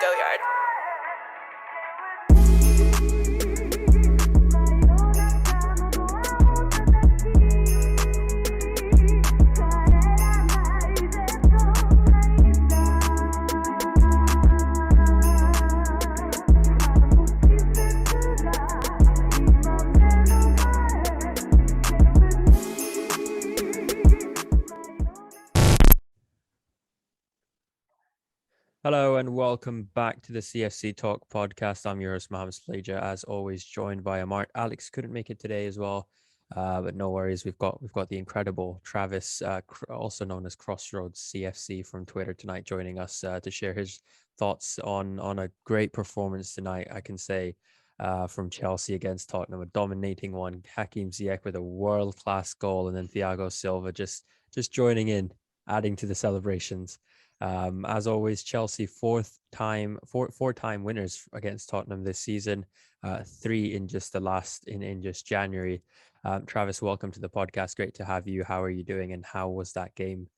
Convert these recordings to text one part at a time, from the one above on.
go yard. Hello and welcome back to the CFCTALK podcast. I'm your host, Mohammad Soleja, as always, joined by Amart. Alex couldn't make it today as well, but no worries. We've got the incredible Travis, also known as Crossroads CFC from Twitter tonight, joining us to share his thoughts on a great performance tonight. I can say from Chelsea against Tottenham, a dominating one. Hakim Ziyech with a world-class goal, and then Thiago Silva just joining in, adding to the celebrations. As always, Chelsea four-time winners against Tottenham this season, 3 in just just January. Travis, welcome to the podcast. Great to have you. How are you doing, and how was that game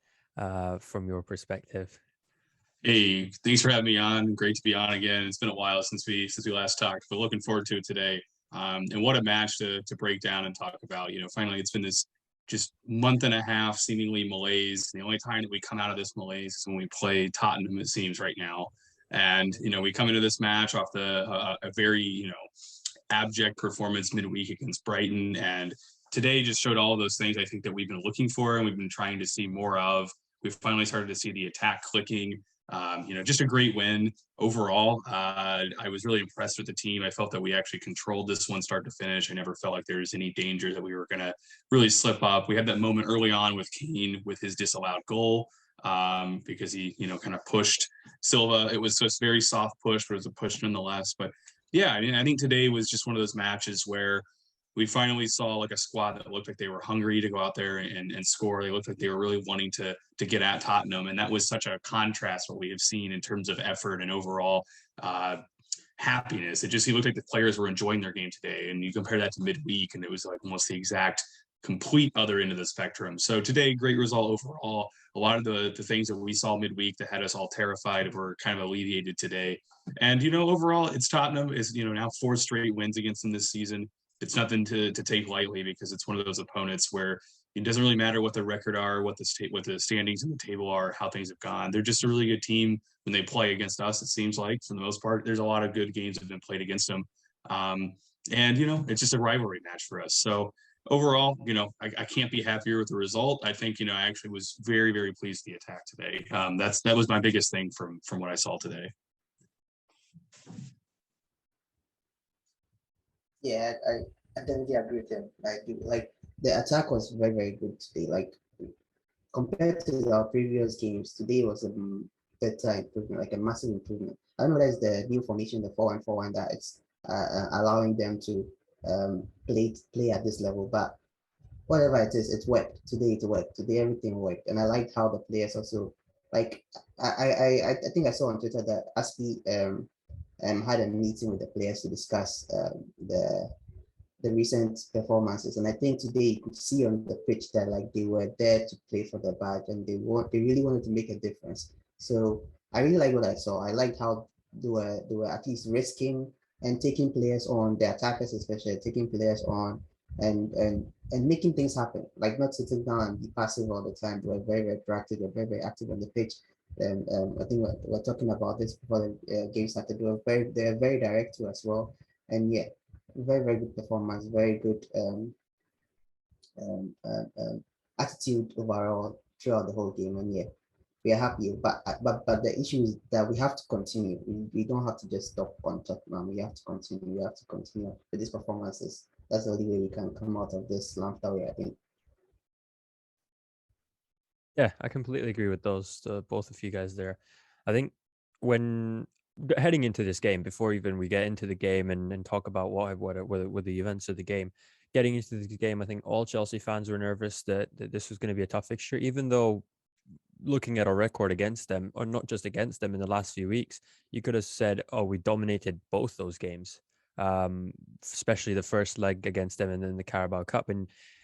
from your perspective? Hey, thanks for having me on. Great to be on again. It's been a while since we last talked, but looking forward to it today. And what a match to break down and talk about. You know, finally, it's been this just month and a half seemingly malaise. The only time that we come out of this malaise is when we play Tottenham, it seems, right now. And, you know, we come into this match off a very, abject performance midweek against Brighton. And today just showed all of those things I think that we've been looking for and we've been trying to see more of. We've finally started to see the attack clicking. Just a great win overall. I was really impressed with the team. I felt that we actually controlled this one start to finish. I never felt like there was any danger that we were going to really slip up. We had that moment early on with Kane with his disallowed goal because he, kind of pushed Silva. It was just a very soft push, but it was a push nonetheless. But yeah, I mean, I think today was just one of those matches where we finally saw like a squad that looked like they were hungry to go out there and score. They looked like they were really wanting to get at Tottenham. And that was such a contrast what we have seen in terms of effort and overall happiness. He looked like the players were enjoying their game today. And you compare that to midweek and it was like almost the exact complete other end of the spectrum. So today, great result overall. A lot of the things that we saw midweek that had us all terrified were kind of alleviated today. And, overall, it's Tottenham is, now 4 straight wins against them this season. It's nothing to take lightly because it's one of those opponents where it doesn't really matter what the record are, what the standings in the table are, how things have gone. They're just a really good team when they play against us. It seems like for the most part, there's a lot of good games that have been played against them. It's just a rivalry match for us. So overall, I can't be happier with the result. I think, I actually was very, very pleased with the attack today. That was my biggest thing from what I saw today. Yeah, I definitely agree with him. Like the attack was very, very good today. Like compared to our previous games, today was a better improvement, like a massive improvement. I don't know that's the new formation, the 4-1-4-1, that it's allowing them to play at this level. But whatever it is, it worked. Today it worked. Today everything worked. And I liked how the players also like I think I saw on Twitter that Aspi had a meeting with the players to discuss the recent performances, and I think today you could see on the pitch that like they were there to play for the badge and they really wanted to make a difference. So I really like what I saw. I liked how they were at least risking and taking players on, the attackers especially taking players on and making things happen, like not sitting down and be passive all the time. They were very, very proactive, they were very, very active on the pitch. And I think we're talking about this before the game started. They're very direct too as well. And yeah, very, very good performance, very good attitude overall throughout the whole game. And yeah, we are happy. But the issue is that we have to continue. We don't have to just stop on Tottenham. We have to continue. We have to continue with these performances. That's the only way we can come out of this slump that we're in. Yeah, I completely agree with those both of you guys there. I think when heading into this game, before even we get into the game and talk about what were the events of the game, getting into the game, I think all Chelsea fans were nervous that this was going to be a tough fixture, even though looking at our record against them, or not just against them in the last few weeks, you could have said, oh, we dominated both those games, especially the first leg against them and then the Carabao Cup.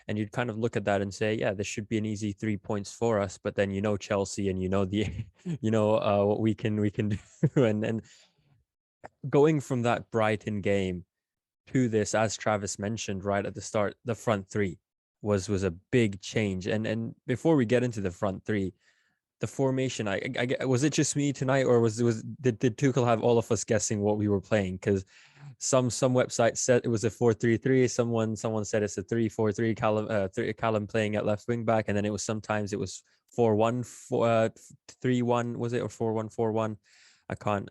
And you'd kind of look at that and say, yeah, this should be an easy 3 points for us. But then Chelsea and the what we can do, and going from that Brighton game to this, as Travis mentioned right at the start, the front three was a big change. And before we get into the front three, the formation, was it just me tonight, or did Tuchel have all of us guessing what we were playing? Because some websites said it was a 4-3-3. Someone said it's a 3-4-3. Callum playing at left wing back, and then it was sometimes it was 4-1, 3-1, was it, or 4-1-4-1? I can't.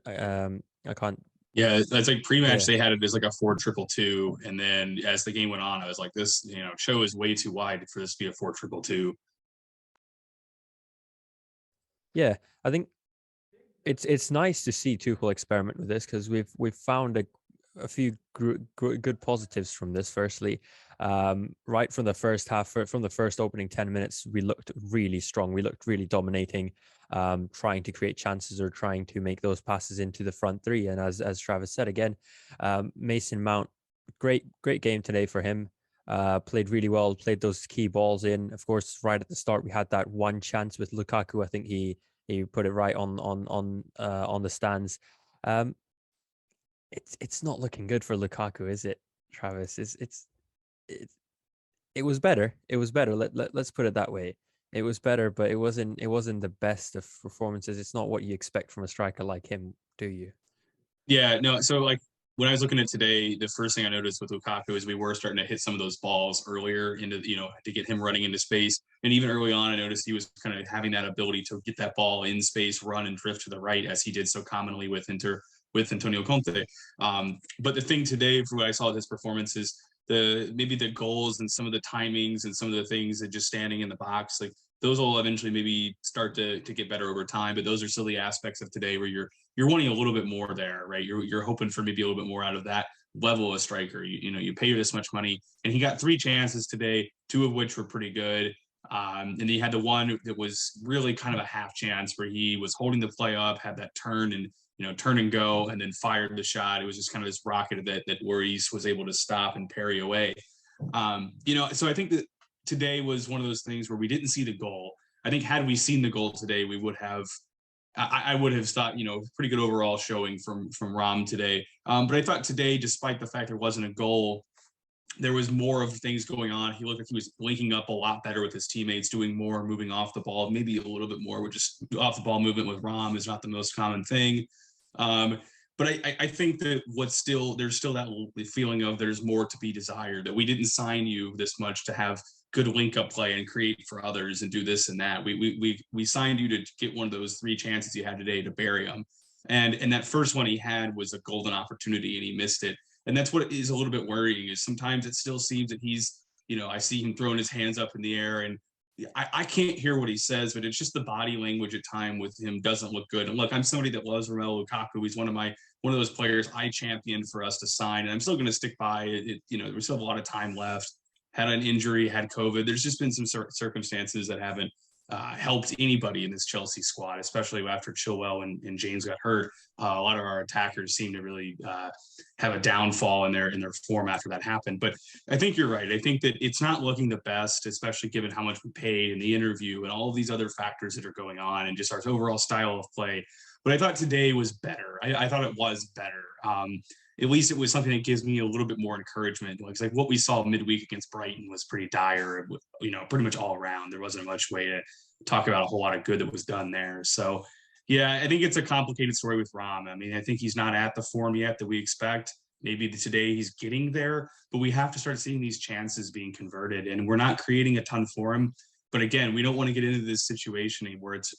Yeah, that's like pre-match. Yeah. They had it as like a 4-2-2, and then as the game went on, I was like, this, show is way too wide for this to be a 4-2-2. Yeah, I think it's nice to see Tuchel experiment with this, because we've found a few good positives from this. Firstly, right from the first half, from the first opening 10 minutes, we looked really strong. We looked really dominating, trying to create chances or trying to make those passes into the front three. And as Travis said again, Mason Mount, great game today for him. Played really well, played those key balls in. Of course, right at the start, we had that one chance with Lukaku. I think he put it right on the stands. It's not looking good for Lukaku, is it, Travis? It was better. It was better. Let's put it that way. It was better, but it wasn't the best of performances. It's not what you expect from a striker like him, do you? Yeah, no. So like when I was looking at today, the first thing I noticed with Lukaku is we were starting to hit some of those balls earlier into, to get him running into space. And even early on, I noticed he was kind of having that ability to get that ball in space, run and drift to the right, as he did so commonly with Antonio Conte. But the thing today, for what I saw of his performance, is maybe the goals and some of the timings and some of the things that just standing in the box, like those will eventually maybe start to get better over time. But those are still the aspects of today where you're wanting a little bit more there, right? You're hoping for maybe a little bit more out of that level of striker. You pay this much money, and he got 3 chances today, 2 of which were pretty good. And he had the one that was really kind of a half chance where he was holding the play up, had that turn and turn and go, and then fired the shot. It was just kind of this rocket that Lloris was able to stop and parry away. So I think that today was one of those things where we didn't see the goal. I think had we seen the goal today, we would have. I would have thought, pretty good overall showing from Ram today. But I thought today, despite the fact there wasn't a goal, there was more of things going on. He looked like he was linking up a lot better with his teammates, doing more, moving off the ball, maybe a little bit more. With just off the ball movement with Ram is not the most common thing. But I think that there's still that feeling of there's more to be desired, that we didn't sign you this much to have good link up play and create for others and do this and that. We signed you to get one of those 3 chances you had today to bury them. And that first one he had was a golden opportunity and he missed it. And that's what is a little bit worrying, is sometimes it still seems that he's, I see him throwing his hands up in the air, and I can't hear what he says, but it's just the body language at time with him doesn't look good. And look, I'm somebody that loves Romelu Lukaku. He's one of those players I championed for us to sign, and I'm still going to stick by it. We still have a lot of time left. Had an injury, had COVID. There's just been some circumstances that haven't helped anybody in this Chelsea squad, especially after Chilwell and James got hurt. A lot of our attackers seem to really have a downfall in their form after that happened. But I think you're right. I think that it's not looking the best, especially given how much we paid and the interview and all of these other factors that are going on and just our overall style of play. But I thought today was better. I thought it was better. At least it was something that gives me a little bit more encouragement. Like what we saw midweek against Brighton was pretty dire, pretty much all around. There wasn't much way to talk about a whole lot of good that was done there. So, yeah, I think it's a complicated story with Ram. I mean, I think he's not at the form yet that we expect. Maybe today he's getting there, but we have to start seeing these chances being converted, and we're not creating a ton for him. But again, we don't want to get into this situation where it's,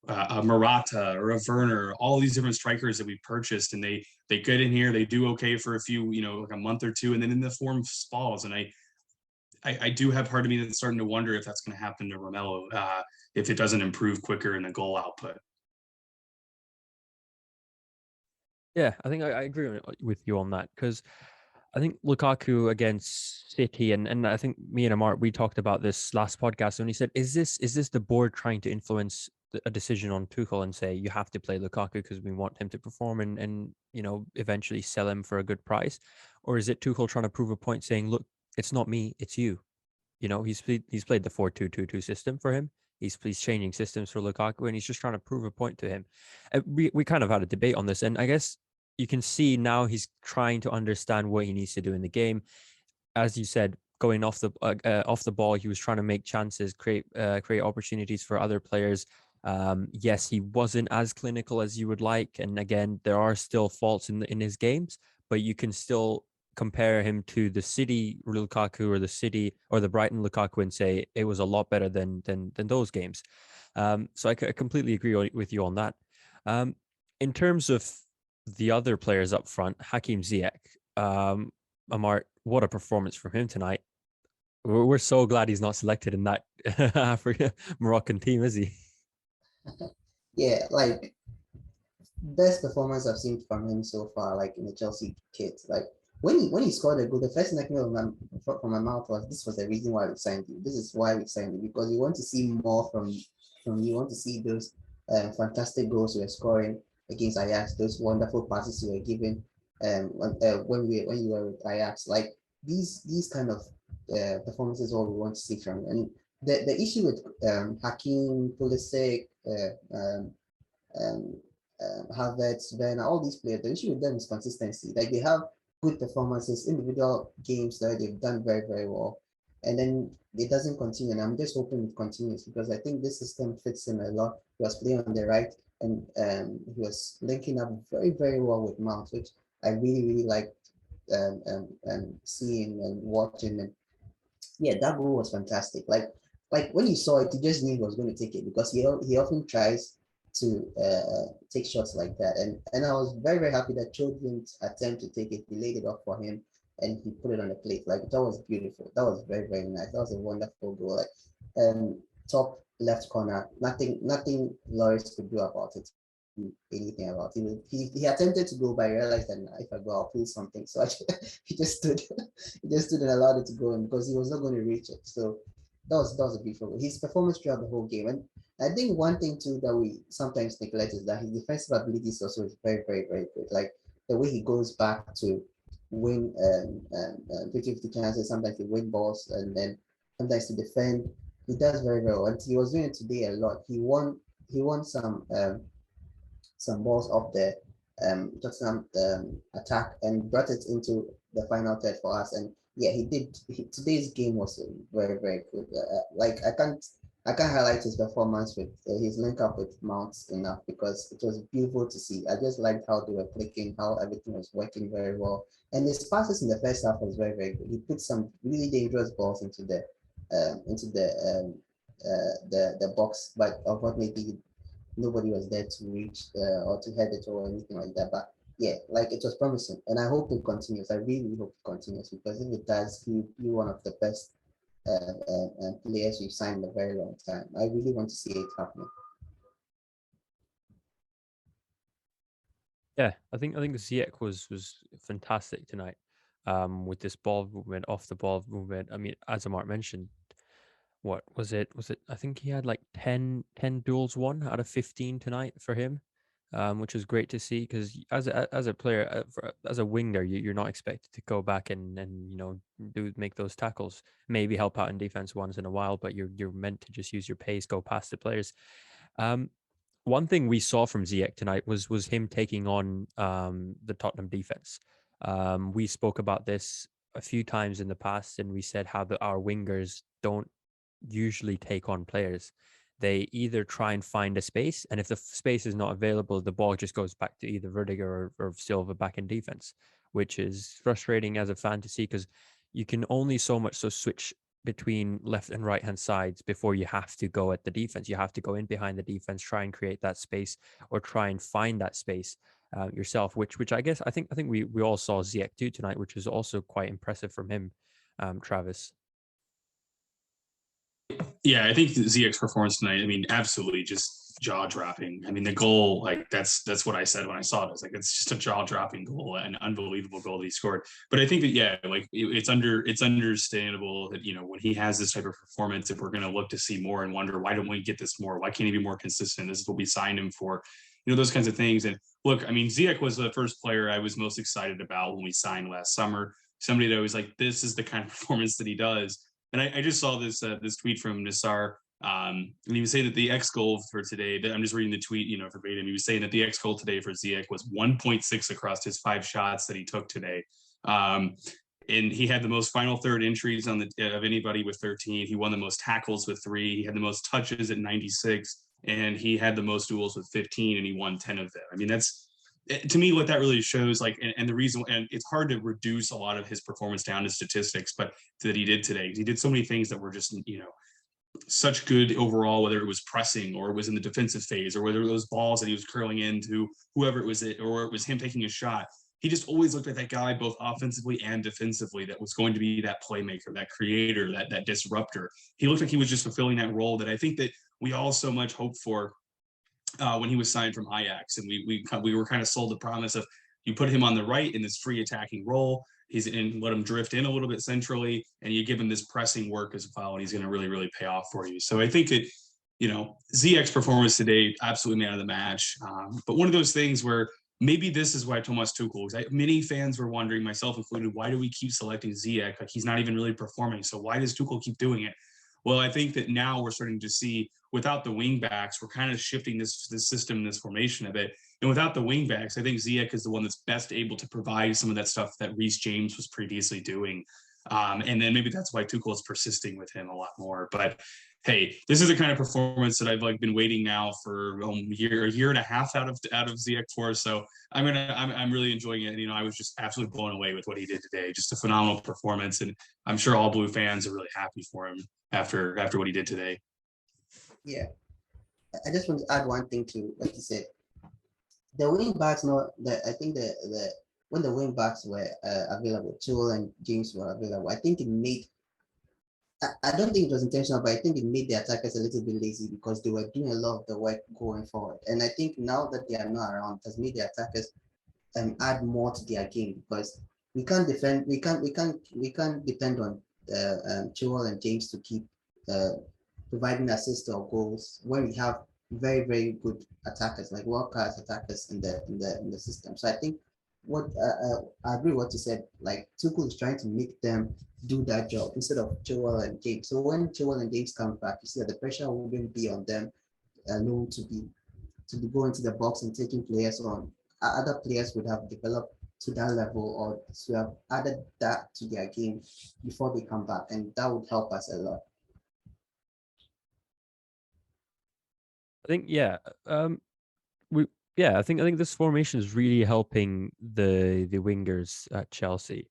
a Morata or a Werner, all these different strikers that we purchased, and they get in here, they do okay for a few, like a month or two, and then in the form falls. And I do have part of me that's starting to wonder if that's going to happen to Romelu if it doesn't improve quicker in the goal output. Yeah, I think I agree with you on that, because I think Lukaku against City, and I think me and Amart, we talked about this last podcast, and he said, is this the board trying to influence a decision on Tuchel and say you have to play Lukaku because we want him to perform and eventually sell him for a good price, or is it Tuchel trying to prove a point, saying, look, it's not me, it's you. He's played the 4-2-2-2 system for him. He's changing systems for Lukaku, and he's just trying to prove a point to him. We kind of had a debate on this, and I guess you can see now he's trying to understand what he needs to do in the game. As you said, going off the ball, he was trying to make chances, create opportunities for other players. Yes, he wasn't as clinical as you would like, and again, there are still faults in his games, but you can still compare him to the City Lukaku or the City or the Brighton Lukaku and say it was a lot better than those games. So I completely agree with you on that. In terms of the other players up front, Hakim Ziyech, Amart, what a performance from him tonight. We're so glad he's not selected in that Africa Moroccan team, is he? Yeah, like best performance I've seen from him so far, like in the Chelsea kit. Like when he scored a goal, the first thing that came out from my mouth was, "This was the reason why we signed you. This is why we signed you, because we want to see more from you. Want to see those fantastic goals you were scoring against Ajax, those wonderful passes you were giving when you were with Ajax. Like these kind of performances, all we want to see from you. And the issue with Hakim, Pulisic, um, Havertz, Werner, all these players, the issue with them is consistency. Like they have good performances, individual games that they've done very, very well. And then it doesn't continue. And I'm just hoping it continues because I think this system fits him a lot. He was playing on the right and he was linking up very, very well with Mount, which I really, really liked seeing and watching. And yeah, that goal was fantastic. Like when you saw it, you just knew he was going to take it because he often tries to take shots like that. And I was very, very happy that Cho didn't attempt to take it. He laid it off for him and he put it on the plate. Like that was beautiful. That was very, very nice. That was a wonderful goal. Like top left corner, nothing Loris could do about it. Anything about it. He attempted to go, but I realized that if I go, I'll pull something. So he just stood and allowed it to go in because he was not going to reach it. So that was a beautiful goal. His performance throughout the whole game. And I think one thing too that we sometimes neglect is that his defensive abilities also is very, very, very good. Like the way he goes back to win 50-50 chances, sometimes he win balls and then sometimes to defend. He does very, very well. And he was doing it today a lot. He won some balls off the Tottenham attack and brought it into the final third for us. And yeah, he did. Today's game was very, very good. Like I can't highlight his performance with his link up with Mounts enough because it was beautiful to see. I just liked how they were clicking, how everything was working very well, and his passes in the first half was very, very good. He put some really dangerous balls into the the box, but unfortunately nobody was there to reach or to head it or anything like that. But yeah, like it was promising, and I hope it continues. I really hope it continues because if it does, he'll be one of the best players we've signed in a very long time. I really want to see it happening. Yeah, I think Ziyech was fantastic tonight. With this ball movement, off the ball movement. I mean, as Amart mentioned, what was it? I think he had like 10 duels won out of 15 tonight for him, which was great to see because as a player, as a winger, you're not expected to go back and make those tackles. Maybe help out in defense once in a while, but you're meant to just use your pace, go past the players. One thing we saw from Ziyech tonight was him taking on the Tottenham defense. We spoke about this a few times in the past, and we said how our wingers don't usually take on players. They either try and find a space, and if the space is not available, the ball just goes back to either Verdiger or Silva back in defense, which is frustrating as a fan to see because you can only so much switch between left and right hand sides before you have to go at the defense. You have to go in behind the defense, try and create that space or try and find that space yourself, which I guess I think we all saw Ziyech do tonight, which is also quite impressive from him, Travis. Yeah, I think Ziyech's performance tonight, I mean, absolutely just jaw dropping. I mean, the goal, like that's what I said when I saw it. It's like it's just a jaw dropping goal, an unbelievable goal that he scored. But I think that like it's understandable that when he has this type of performance, if we're going to look to see more and wonder why don't we get this more? Why can't he be more consistent? This is what we signed him for, those kinds of things. And look, I mean, Ziyech was the first player I was most excited about when we signed last summer. Somebody that was like, this is the kind of performance that he does. And I just saw this tweet from Nassar And he was saying that the X goal for today, I'm just reading the tweet, verbatim. He was saying that the X goal today for Ziyech was 1.6 across his 5 shots that he took today. And he had the most final third entries of anybody with 13. He won the most tackles with 3. He had the most touches at 96, and he had the most duels with 15, and he won 10 of them. I mean, that's, to me, what that really shows, like, and the reason, and it's hard to reduce a lot of his performance down to statistics, but that he did today. He did so many things that were just, such good overall, whether it was pressing or it was in the defensive phase, or whether those balls that he was curling into whoever it was, or it was him taking a shot. He just always looked like that guy, both offensively and defensively, that was going to be that playmaker, that creator, that disruptor. He looked like he was just fulfilling that role that I think that we all so much hoped for when he was signed from Ajax. And we were kind of sold the promise of, you put him on the right in this free attacking role, he's in, let him drift in a little bit centrally, and you give him this pressing work as well, and he's going to really, really pay off for you. So I think that, Ziyech's performance today, absolutely man of the match. But one of those things where maybe this is why Thomas Tuchel, many fans were wondering, myself included, why do we keep selecting Ziyech? Like, he's not even really performing. So why does Tuchel keep doing it? Well, I think that now we're starting to see, without the wing backs, we're kind of shifting this system, this formation a bit. And without the wing backs, I think Ziyech is the one that's best able to provide some of that stuff that Reece James was previously doing. And then maybe that's why Tuchel is persisting with him a lot more. But hey, this is the kind of performance that I've been waiting now for a year and a half out of Ziyech for. So I'm really enjoying it. And, I was just absolutely blown away with what he did today. Just a phenomenal performance, and I'm sure all Blue fans are really happy for him after what he did today. Yeah, I just want to add one thing to what you said. The wing backs, I think the when the wing backs were available, Chilwell and James were available, I think it made, I don't think it was intentional, but I think it made the attackers a little bit lazy because they were doing a lot of the work going forward. And I think now that they are not around, it has made the attackers add more to their game, because we can't depend on Chilwell and James to keep providing assists or goals when we have very, very good attackers, like world-class attackers in the system. So I think I agree with what you said. Like, Tuchel is trying to make them do that job instead of Chilwell and James. So when Chilwell and James come back, you see that the pressure wouldn't be on them alone to be going to the box and taking players on. Other players would have developed to that level, or to have added that to their game before they come back, and that would help us a lot. I think, I think this formation is really helping the wingers at Chelsea.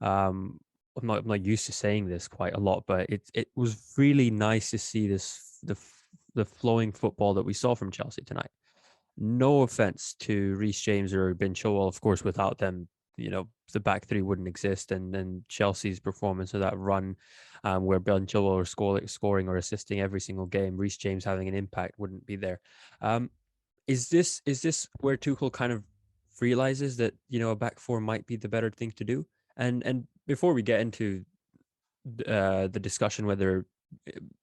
I'm not used to saying this quite a lot, but it was really nice to see the flowing football that we saw from Chelsea tonight. No offense to Reece James or Ben Chilwell, of course, without them, the back three wouldn't exist. And then Chelsea's performance of that run, where Ben Chilwell was scoring or assisting every single game, Reece James having an impact, wouldn't be there. Is this where Tuchel kind of realizes that, a back four might be the better thing to do? And before we get into the discussion whether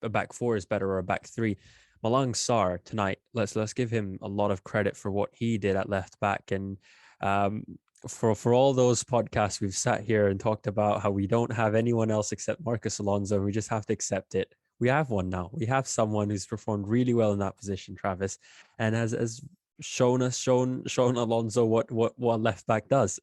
a back four is better or a back three, Malang Sarr tonight, let's give him a lot of credit for what he did at left back. And for all those podcasts we've sat here and talked about how we don't have anyone else except Marcus Alonso, and we just have to accept it. We have one now. We have someone who's performed really well in that position, Travis, and has shown Alonso what left back does.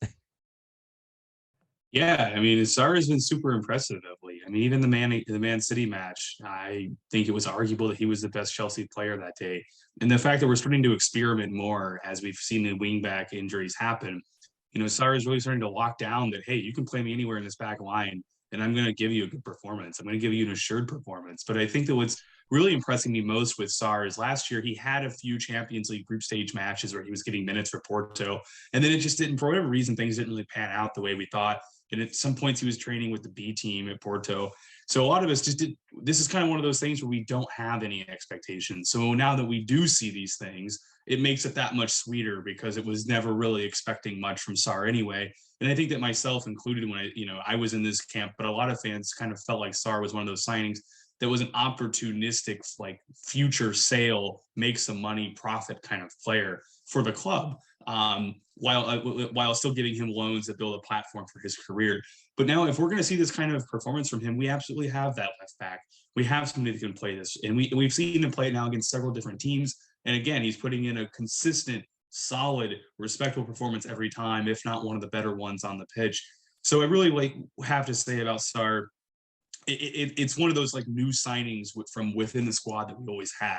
Yeah, I mean, Sarr has been super impressive lately. I mean, even the Man City match, I think it was arguable that he was the best Chelsea player that day. And the fact that we're starting to experiment more as we've seen the wingback injuries happen, Sarr is really starting to lock down that, hey, you can play me anywhere in this back line, and I'm going to give you a good performance. I'm going to give you an assured performance. But I think that what's really impressing me most with Sarr is last year he had a few Champions League group stage matches where he was getting minutes for Porto, and then it just didn't, for whatever reason, things didn't really pan out the way we thought. And at some points he was training with the B team at Porto. So a lot of us this is kind of one of those things where we don't have any expectations. So now that we do see these things, it makes it that much sweeter because it was never really expecting much from Sarr anyway. And I think that myself included when I was in this camp, but a lot of fans kind of felt like Sarr was one of those signings that was an opportunistic, like, future sale, make some money, profit kind of player for the club. while still giving him loans that build a platform for his career. But now, if we're going to see this kind of performance from him, we absolutely have that left back. We have somebody that can play this, and we've seen him play it now against several different teams. And again, he's putting in a consistent, solid, respectable performance every time, if not one of the better ones on the pitch. So I really have to say about Sarr, it's one of those new signings from within the squad that we always had.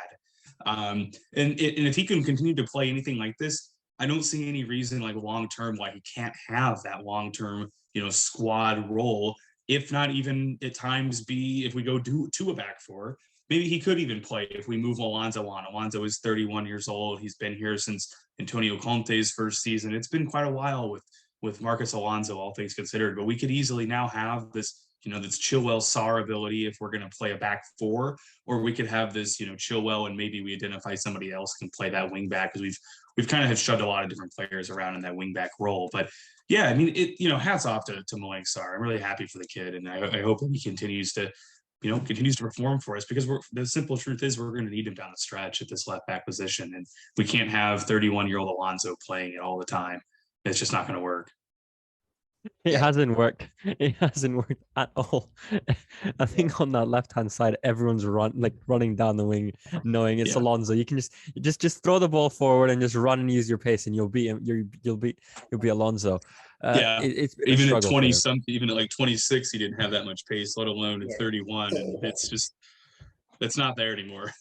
And if he can continue to play anything like this, I don't see any reason long term why he can't have that long term squad role. If not even at times if we go to a back four, maybe he could even play if we move Alonso on. Alonso is 31 years old. He's been here since Antonio Conte's first season. It's been quite a while with Marcos Alonso, all things considered. But we could easily now have this this Chilwell Sarr ability if we're going to play a back four, or we could have this Chilwell and maybe we identify somebody else can play that wing back, because we've kind of have shoved a lot of different players around in that wing back role. But yeah, I mean, hats off to Mohammad Sarr. I'm really happy for the kid, and I hope that he continues to perform for us, because the simple truth is we're going to need him down the stretch at this left back position, and we can't have 31-year-old Alonso playing it all the time. It's just not going to work. It hasn't worked. It hasn't worked at all. I think on that left-hand side, everyone's running down the wing, knowing it's Alonso. You can just throw the ball forward and just run and use your pace, and you'll be Alonso. It's even at 20 something, even at 26, he didn't have that much pace, let alone at 31, and it's not there anymore.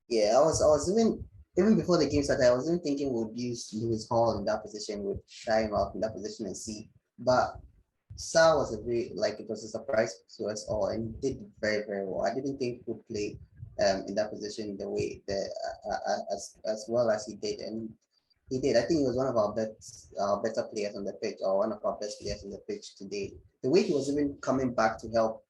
Yeah, I was even before the game started, I was even thinking we'd use Lewis Hall in that position, we'd try him out in that position and see. But Sarr was it was a surprise to us all, and he did very, very well. I didn't think he would play in that position the way that as well as he did, and he did. I think he was one of our better players on the pitch, or one of our best players on the pitch today. The way he was even coming back to help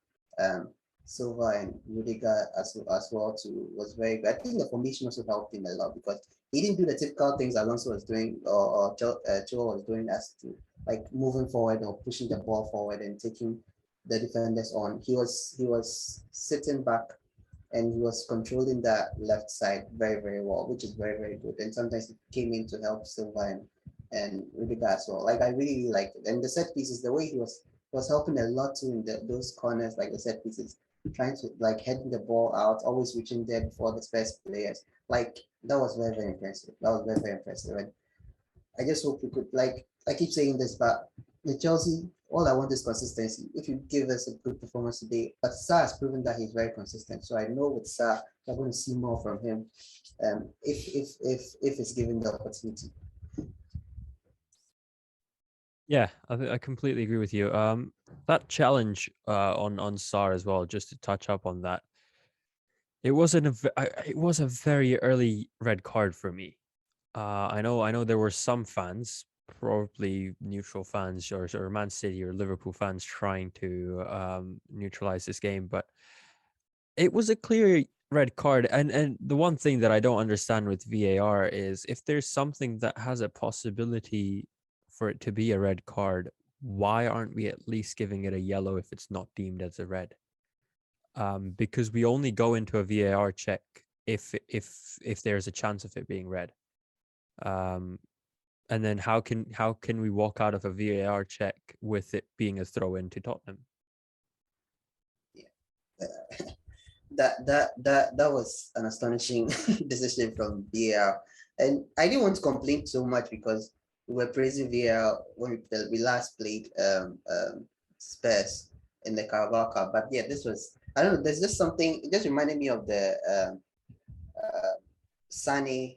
Silva and Rudiger as well too was very good. I think the formation also helped him a lot, because he didn't do the typical things Alonso was doing or Chilwell was doing, as to moving forward or pushing the ball forward and taking the defenders on. He was sitting back and he was controlling that left side very, very well, which is very, very good. And sometimes he came in to help Silva and Rudiger as well. I really liked it. And the set pieces, the way he was helping a lot too in those corners, the set pieces, trying to heading the ball out, always reaching there before the first players. That was very, very impressive. That was very, very impressive. And I just hope we could, I keep saying this, but with Chelsea, all I want is consistency. If you give us a good performance today, but Sarr has proven that he's very consistent. So I know with Sarr, we're going to see more from him if it's given the opportunity. Yeah, I completely agree with you. That challenge on Sarr as well, just to touch up on that, it was a very early red card for me. I know there were some fans, probably neutral fans or Man City or Liverpool fans, trying to neutralize this game, but it was a clear red card. And the one thing that I don't understand with VAR is, if there's something that has a possibility for it to be a red card, why aren't we at least giving it a yellow if it's not deemed as a red? Because we only go into a VAR check if there's a chance of it being red. And then how can we walk out of a VAR check with it being a throw in to Tottenham? Yeah, that was an astonishing decision from VAR, and I didn't want to complain so much because we were praising VAR when we last played Spurs in the Carabao Cup. But yeah, this was, I don't know, there's just something, it just reminded me of the Mane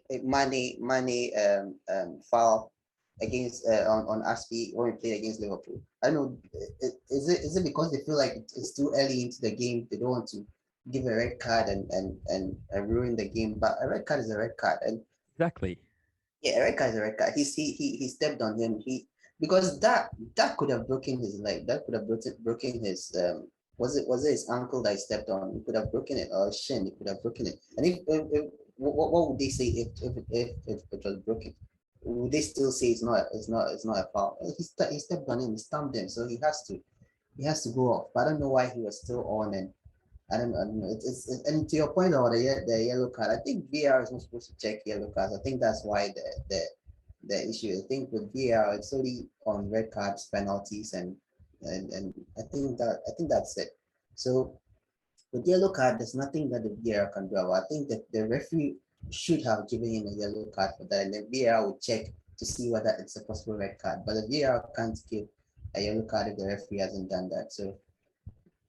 foul against on Aspie when we played against Liverpool. I don't know, is it because they feel like it's too early into the game, they don't want to give a red card and ruin the game? But a red card is a red card, and exactly. Yeah, a red card is a red card. He stepped on him. Because that could have broken his leg. That could have broken his was it his ankle that he stepped on? He could have broken it, or his shin. He could have broken it. And if what would they say if it was broken? Would they still say it's not a foul? He stepped on him. He stumped him. So he has to go off. But I don't know why he was still on, and I don't know. It's and to your point about the yellow card, I think VAR is not supposed to check yellow cards. I think that's why the issue. I think with VAR, it's only on red cards, penalties, and I think that's it. So with yellow card, there's nothing that the VAR can do about. I think that the referee should have given him a yellow card for that, and the VAR would check to see whether it's a possible red card. But the VAR can't give a yellow card if the referee hasn't done that. So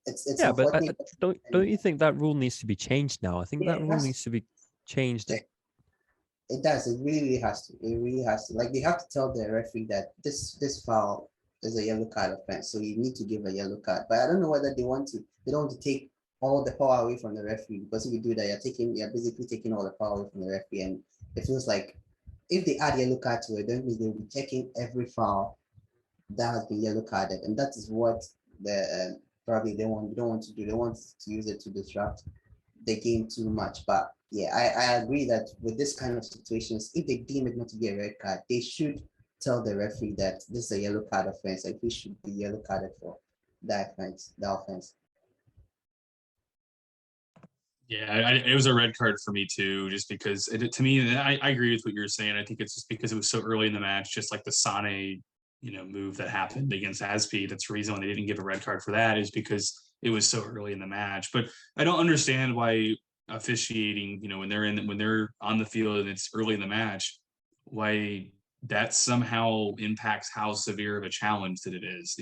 it's Yeah, but unfortunate. don't you think that rule needs to be changed now? I think Yeah, that rule needs to be changed. yeah, it does. It really has to. It really has to. Like they have to tell the referee that this foul is a yellow card offense, so you need to give a yellow card. But I don't know whether they want to. They don't want to take all the power away from the referee, because if you do that, you're basically taking all the power away from the referee, and it feels like if they add yellow card to it, then they'll be checking every foul that has been yellow carded, and that is what the probably they don't want to do. They want to use it to disrupt the game too much. But yeah, I agree that with this kind of situations, if they deem it not to be a red card, they should tell the referee that this is a yellow card offense. Like he should be yellow carded for that offense. The offense. Yeah, it was a red card for me too, just because to me, I agree with what you're saying. I think it's just because it was so early in the match, just like the Sane, move that happened against Aspi. That's the reason why they didn't give a red card for that, is because it was so early in the match. But I don't understand why officiating, when they're on the field and it's early in the match, why that somehow impacts how severe of a challenge that it is.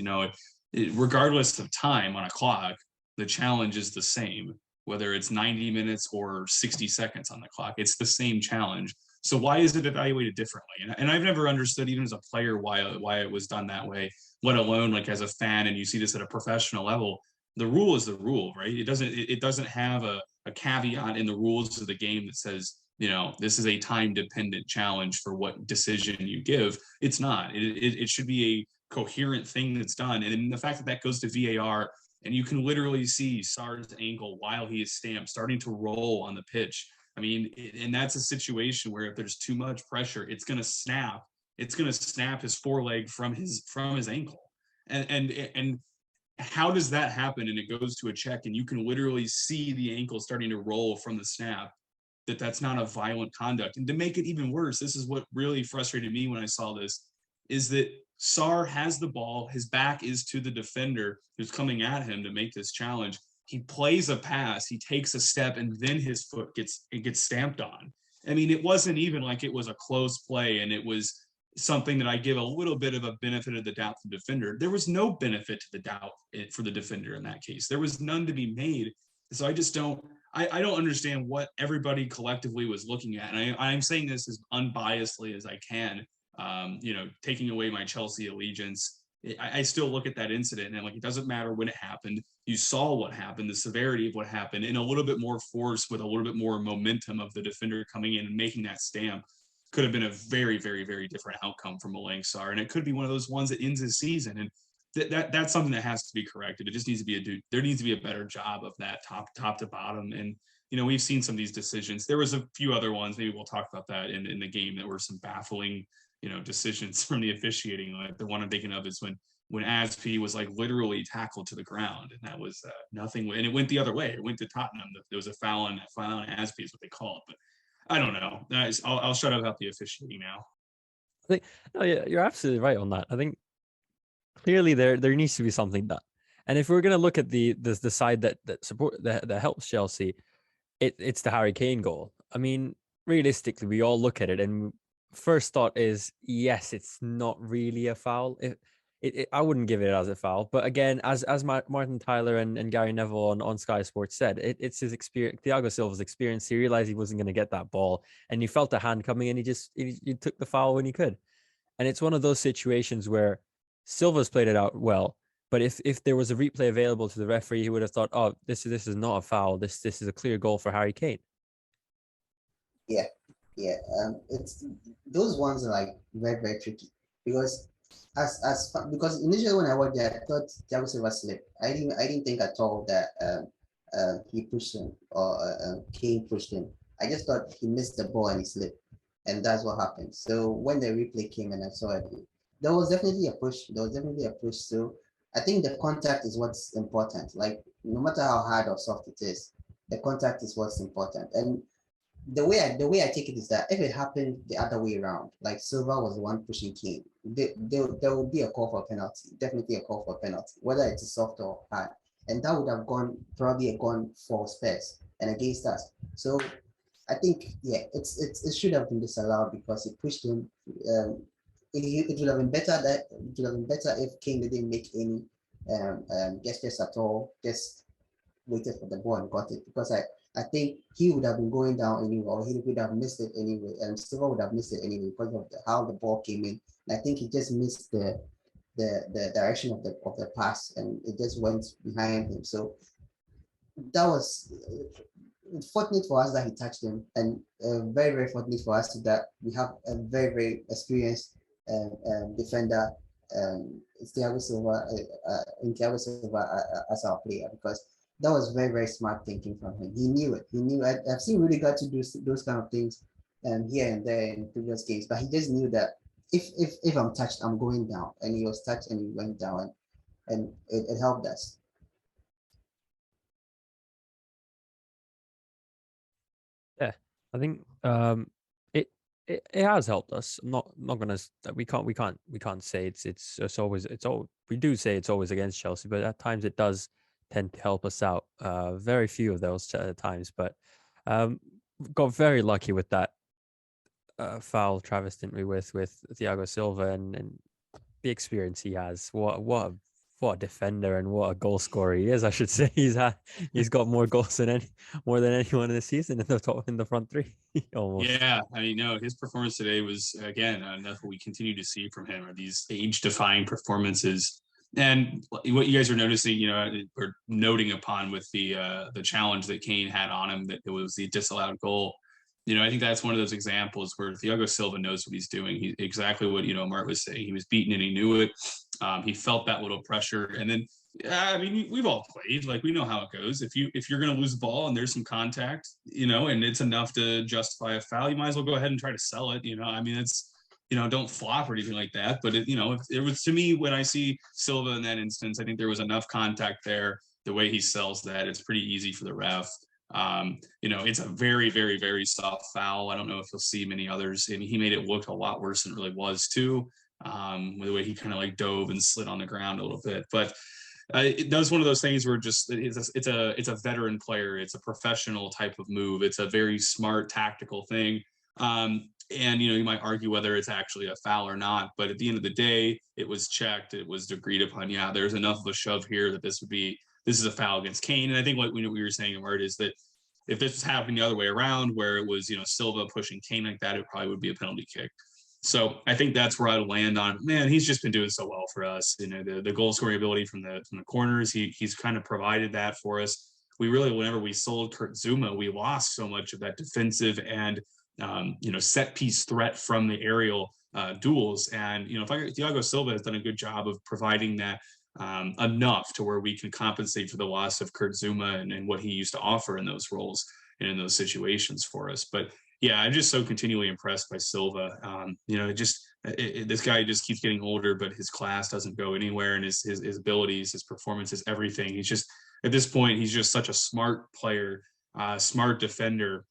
Regardless of time on a clock, the challenge is the same, whether it's 90 minutes or 60 seconds on the clock. It's the same challenge. So why is it evaluated differently? And I've never understood, even as a player, why it was done that way, let alone like as a fan, and you see this at a professional level. The rule is the rule, right? It doesn't have a caveat in the rules of the game that says, this is a time-dependent challenge for what decision you give. It's not. It should be a coherent thing that's done. And the fact that that goes to VAR, and you can literally see Sarr's ankle while he is stamped starting to roll on the pitch. I mean, and that's a situation where if there's too much pressure, it's going to snap. It's going to snap his foreleg from his ankle. And how does that happen? And it goes to a check, and you can literally see the ankle starting to roll from the snap. That's not a violent conduct. And to make it even worse, this is what really frustrated me when I saw this, is that Sarr has the ball. His back is to the defender who's coming at him to make this challenge. He plays a pass, he takes a step, and then his foot gets stamped on. I mean, it wasn't even like it was a close play and it was something that I give a little bit of a benefit of the doubt to the defender. There was no benefit to the doubt for the defender in that case. There was none to be made. So I just don't understand what everybody collectively was looking at. And I'm saying this as unbiasedly as I can. Taking away my Chelsea allegiance, I still look at that incident and like, it doesn't matter when it happened. You saw what happened, the severity of what happened, and a little bit more force with a little bit more momentum of the defender coming in and making that stamp could have been a very, very, very different outcome for Malang Sarr. And it could be one of those ones that ends his season. And that's something that has to be corrected. It just needs to be there needs to be a better job of that top to bottom. And we've seen some of these decisions. There was a few other ones, maybe we'll talk about that in the game, that were some baffling decisions from the officiating. Like the one I'm thinking of is when Aspi was like literally tackled to the ground, and that was nothing. And it went the other way. It went to Tottenham. There was a foul on Aspi is what they call it. But I don't know. I'll shut up about the officiating now. I think, no, yeah, you're absolutely right on that. I think clearly there needs to be something done. And if we're going to look at the side that helps Chelsea, it's the Harry Kane goal. I mean, realistically, we all look at it and first thought is, yes, it's not really a foul. I wouldn't give it as a foul. But again, as Martin Tyler and Gary Neville on Sky Sports said, it's his experience, Thiago Silva's experience. He realized he wasn't going to get that ball, and he felt the hand coming, and he took the foul when he could. And it's one of those situations where Silva's played it out well. But if there was a replay available to the referee, he would have thought, oh, this is not a foul. This is a clear goal for Harry Kane. Yeah. Yeah, it's those ones are like very, very tricky because because initially when I watched that, I thought Thiago Silva slipped. I didn't think at all that he pushed him or Kane pushed him. I just thought he missed the ball and he slipped, and that's what happened. So when the replay came and I saw it, there was definitely a push. So I think the contact is what's important. Like no matter how hard or soft it is, the contact is what's important. And the way I take it is that if it happened the other way around, like Silva was the one pushing Kane, there would be a call for a penalty, definitely a call for a penalty, whether it's a soft or hard, and that would have gone for Spurs and against us. So I think yeah, it should have been disallowed because it pushed him. It would have been better if Kane didn't make any gestures at all. Just waited for the ball and got it because I think he would have been going down anyway, or he would have missed it anyway, and Silva would have missed it anyway because of how the ball came in. And I think he just missed the direction of the pass, and it just went behind him. So that was fortunate for us that he touched him, and very very fortunate for us that we have a very very experienced defender, Thiago Silva as our player, because that was very very smart thinking from him. He knew it. He knew. I've seen really got to do those kind of things here and there in previous games, but he just knew that if I'm touched, I'm going down, and he was touched and he went down, and it helped us. Yeah, I think it has helped us. I'm not gonna we can't say it's always we do say it's always against Chelsea, but at times it does tend to help us out. Very few of those times, but got very lucky with that foul Travis, didn't we, with Thiago Silva and the experience he has. What a defender and what a goal scorer he is, I should say. He's got more goals than anyone in the season in the front three. Almost. Yeah, I mean, no, his performance today was again that's what we continue to see from him are these age-defying performances. And what you guys are noticing, or noting upon with the challenge that Kane had on him, that it was the disallowed goal. I think that's one of those examples where Thiago Silva knows what he's doing. He exactly what Amart was saying. He was beaten and he knew it. He felt that little pressure, and then I mean, we've all played. Like, we know how it goes. If you're going to lose the ball and there's some contact, and it's enough to justify a foul, you might as well go ahead and try to sell it. I mean, it's don't flop or anything like that. But if it was, to me, when I see Silva in that instance, I think there was enough contact there. The way he sells that, it's pretty easy for the ref. It's a very, very, very soft foul. I don't know if you'll see many others, and he made it look a lot worse than it really was too. With the way he kind of like dove and slid on the ground a little bit, but that was one of those things where just it's a veteran player. It's a professional type of move. It's a very smart tactical thing. And you might argue whether it's actually a foul or not, but at the end of the day, it was checked. It was agreed upon. Yeah, there's enough of a shove here that this is a foul against Kane. And I think what we were saying, Amart, is that if this was happening the other way around, where it was Silva pushing Kane like that, it probably would be a penalty kick. So I think that's where I'd land on. Man, he's just been doing so well for us. The goal scoring ability from the corners, he's kind of provided that for us. We really, whenever we sold Kurt Zouma, we lost so much of that defensive and set piece threat from the aerial duels. And Thiago Silva has done a good job of providing that enough to where we can compensate for the loss of Kurt Zouma and what he used to offer in those roles and in those situations for us. But yeah, I'm just so continually impressed by Silva. This guy just keeps getting older, but his class doesn't go anywhere, and his abilities, his performances, everything. He's just, at this point, he's just such a smart player, smart defender,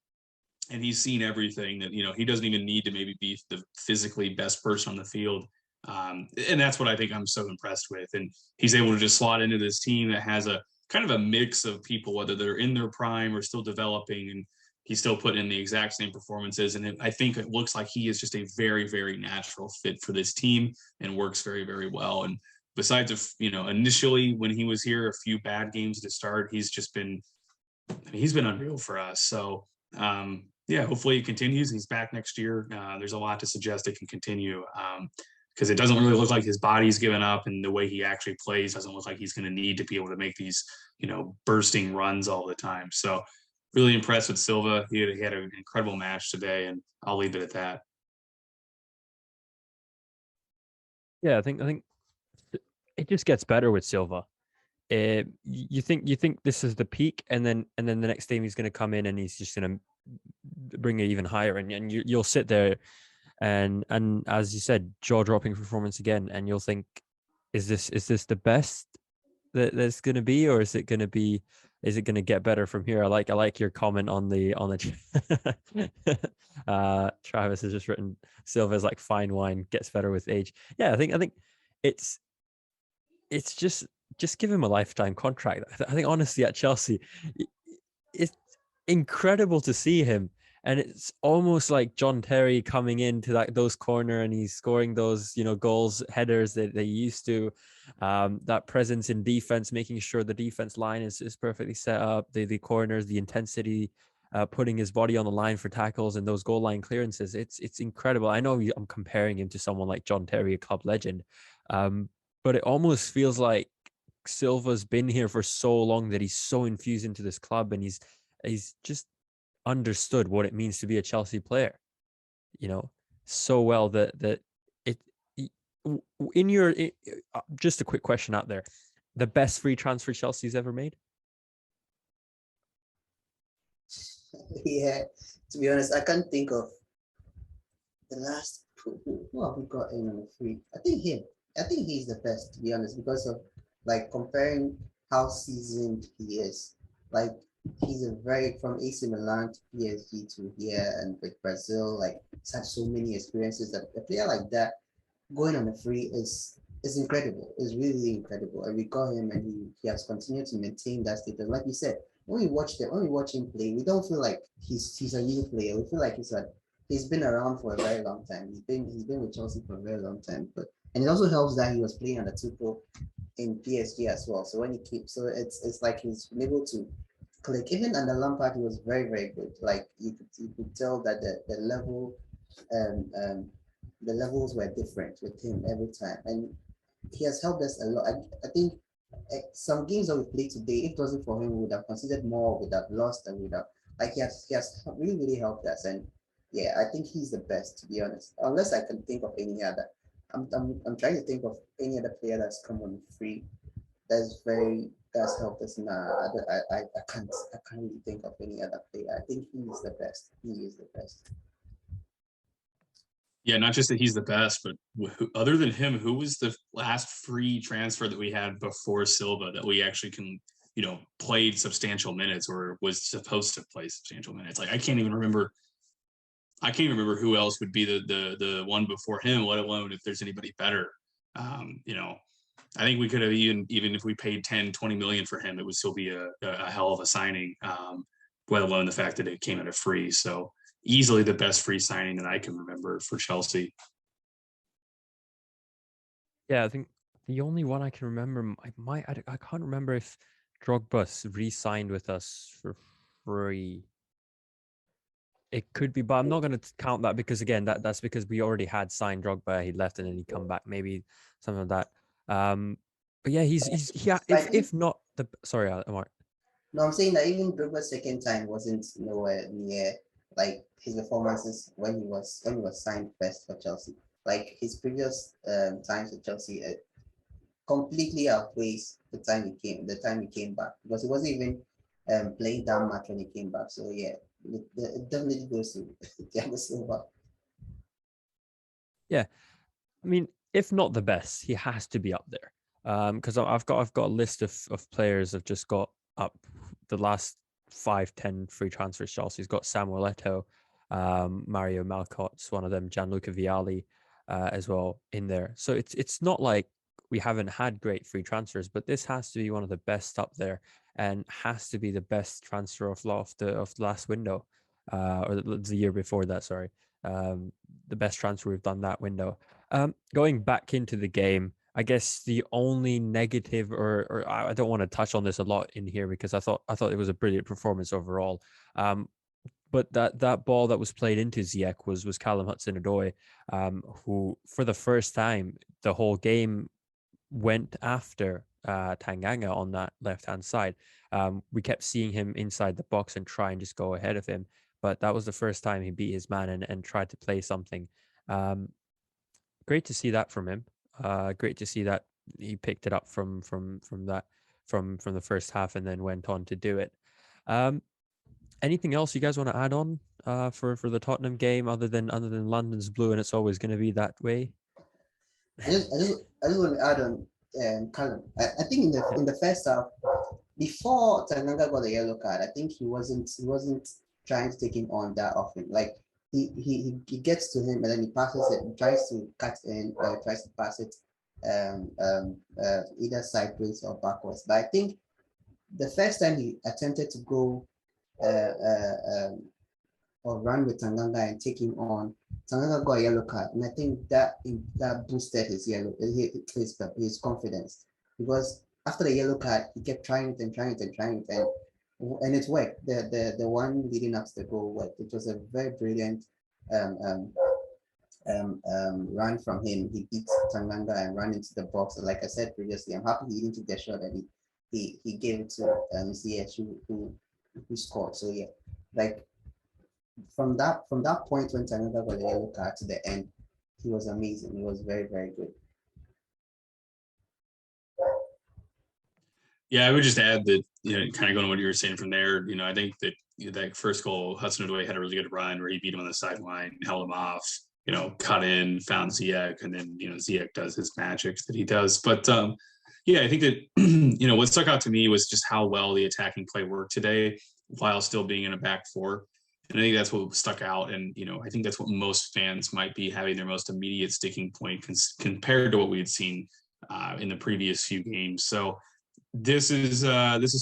and he's seen everything that he doesn't even need to maybe be the physically best person on the field. And that's what I think I'm so impressed with. And he's able to just slot into this team that has a kind of a mix of people, whether they're in their prime or still developing, and he's still putting in the exact same performances. And I think it looks like he is just a very, very natural fit for this team and works very, very well. And besides, initially when he was here, a few bad games to start, he's been unreal for us. So yeah, hopefully it continues. He's back next year. There's a lot to suggest it can continue. Because it doesn't really look like his body's given up, and the way he actually plays doesn't look like he's going to need to be able to make these, bursting runs all the time. So really impressed with Silva. He had an incredible match today, and I'll leave it at that. Yeah, I think it just gets better with Silva. You think this is the peak, and then the next game he's going to come in and he's just going to bring it even higher, and you'll sit there. And as you said, jaw-dropping performance again, and you'll think, is this the best that there's going to be, or is it going to be is it going to get better from here? I like your comment on the Travis has just written Silva's like fine wine, gets better with age. Yeah, I think it's just give him a lifetime contract. I think honestly at Chelsea, it's incredible to see him. And it's almost like John Terry coming into those corner and he's scoring those, goals, headers that they used to. That presence in defense, making sure the defense line is perfectly set up, the corners, the intensity, putting his body on the line for tackles and those goal line clearances. It's incredible. I know I'm comparing him to someone like John Terry, a club legend, but it almost feels like Silva's been here for so long that he's so infused into this club and he's just understood what it means to be a Chelsea player, so well that it in your just a quick question out there, the best free transfer Chelsea's ever made? Yeah, to be honest, I can't think of the last who have we got in on the free. I think him. I think he's the best, to be honest, because of like comparing how seasoned he is. Like he's a very from AC Milan to PSG to here and with Brazil, like he's had so many experiences that a player like that going on a free is incredible. It's really incredible. And we got him and he has continued to maintain that status. Like you said, when we watch him play, we don't feel like he's a new player. We feel like he's been around for a very long time. He's been with Chelsea for a very long time. But and it also helps that he was playing under Tuchel in PSG as well. So when he keeps it's like he's been able to click. Even under Lampard, he was very, very good. Like you could tell that the level um um the levels were different with him every time. And he has helped us a lot. I think some games that we played today, if it wasn't for him, we would have considered more, would have lost, and would have like he has really, really helped us. And yeah, I think he's the best, to be honest. Unless I can think of any other. I'm trying to think of any other player that's come on free that's helped us. Nah, I can't really think of any other player. I think he is the best. He is the best. Yeah, not just that he's the best, but other than him, who was the last free transfer that we had before Silva that we actually can, played substantial minutes or was supposed to play substantial minutes? Like I can't even remember who else would be the one before him, let alone if there's anybody better. I think we could have even if we paid 10, 20 million for him, it would still be a hell of a signing, let alone the fact that it came at a free. So easily the best free signing that I can remember for Chelsea. Yeah, I think the only one I can remember, I can't remember if Drogba re-signed with us for free. It could be, but I'm not going to count that because again, that's because we already had signed Drogba. He left and then he come back, maybe something like that. But yeah, if not the sorry, Amart. No, I'm saying that even Drogba's second time wasn't nowhere near like his performances when he was signed first for Chelsea. Like his previous times at Chelsea, completely outweighs the time he came back because he wasn't even playing that much when he came back. So yeah, it definitely goes to Thiago Silva. Yeah, I mean, if not the best, he has to be up there. Because I've got a list of players I've just got up the last 5-10 free transfers. Chelsea's got Samuel Eto'o, Mario Malcott's one of them, Gianluca Vialli, as well in there. So it's not like we haven't had great free transfers, but this has to be one of the best up there, and has to be the best transfer of the last window, or the year before that. Sorry, the best transfer we've done that window. Going back into the game, I guess the only negative, or I don't want to touch on this a lot in here because I thought it was a brilliant performance overall. But that ball that was played into Ziyech was Callum Hudson-Odoi, who for the first time the whole game went after Tanganga on that left-hand side. We kept seeing him inside the box and try and just go ahead of him, but that was the first time he beat his man and tried to play something. Great to see that from him. Great to see that he picked it up from the first half and then went on to do it. Anything else you guys want to add on for the Tottenham game other than London's blue and it's always going to be that way? I just want to add on Callum. I think in the first half, before Tanganga got a yellow card, I think he wasn't trying to take him on that often. Like he gets to him and then he passes it, and tries to cut in or tries to pass it either sideways or backwards. But I think the first time he attempted to go or run with Tanganga and take him on, Tanganga got a yellow card, and I think that boosted his confidence, because after the yellow card, he kept trying it and trying it and trying it, and it worked. The one leading up to the goal worked. It was a very brilliant run from him. He beat Tanganga and ran into the box. And like I said previously, I'm happy he didn't take the shot that he gave it to CH who scored. So yeah, like from that point when Tanganga got the yellow card to the end, he was amazing. He was very, very good. Yeah, I would just add that, kind of going to what you were saying from there, I think that that first goal, Hudson-Odoi had a really good run where he beat him on the sideline, held him off, cut in, found Ziyech, and then, Ziyech does his magic that he does. But yeah, I think that, what stuck out to me was just how well the attacking play worked today while still being in a back four. And I think that's what stuck out. And, I think that's what most fans might be having their most immediate sticking point compared to what we had seen in the previous few games. So this is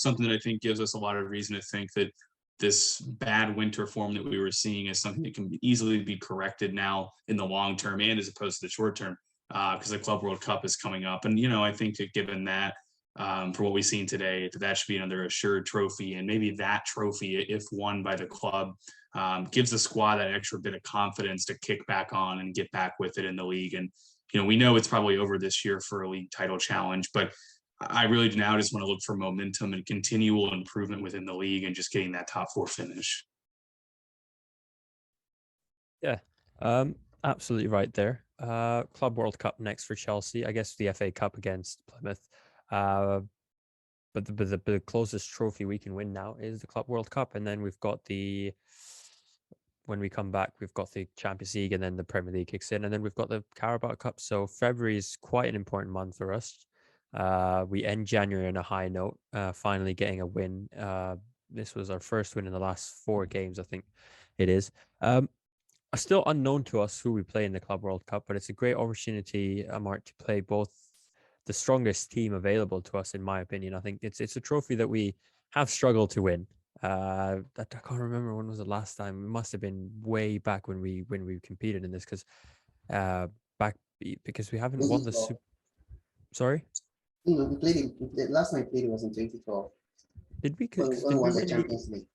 something that I think gives us a lot of reason to think that this bad winter form that we were seeing is something that can easily be corrected now in the long term and as opposed to the short term, because the Club World Cup is coming up. And, I think that given that, for what we've seen today, that should be another assured trophy. And maybe that trophy, if won by the club, gives the squad that extra bit of confidence to kick back on and get back with it in the league. And, we know it's probably over this year for a league title challenge, but I really now just want to look for momentum and continual improvement within the league and just getting that top four finish. Yeah, absolutely right there. Club World Cup next for Chelsea. I guess the FA Cup against Plymouth. But the closest trophy we can win now is the Club World Cup. And then we've got when we come back, we've got the Champions League, and then the Premier League kicks in, and then we've got the Carabao Cup. So February is quite an important month for us. We end January on a high note, finally getting a win. This was our first win in the last 4 games, I think it is. Still unknown to us who we play in the Club World Cup, but it's a great opportunity, Amart, to play both the strongest team available to us, in my opinion. I think it's a trophy that we have struggled to win. I can't remember when was the last time. It must have been way back when we competed in this, because we haven't won the Super. Sorry. We played it. The last time we played it was in 2012. Did we? When we won the Champions League.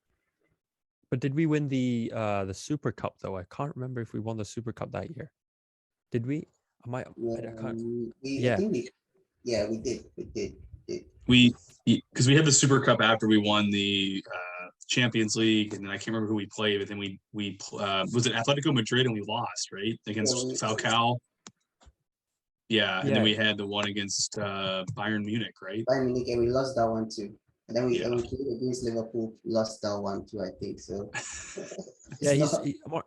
But did we win the Super Cup though? I can't remember if we won the Super Cup that year. Did we? I can't. I think we did. Because we had the Super Cup after we won the Champions League, and then I can't remember who we played, but then we was it Atletico Madrid, and we lost, right, against Falcao. Yeah, and then we had the one against Bayern Munich, right? Bayern Munich, and we lost that one too. And then we played against Liverpool, lost that one too, I think. So yeah,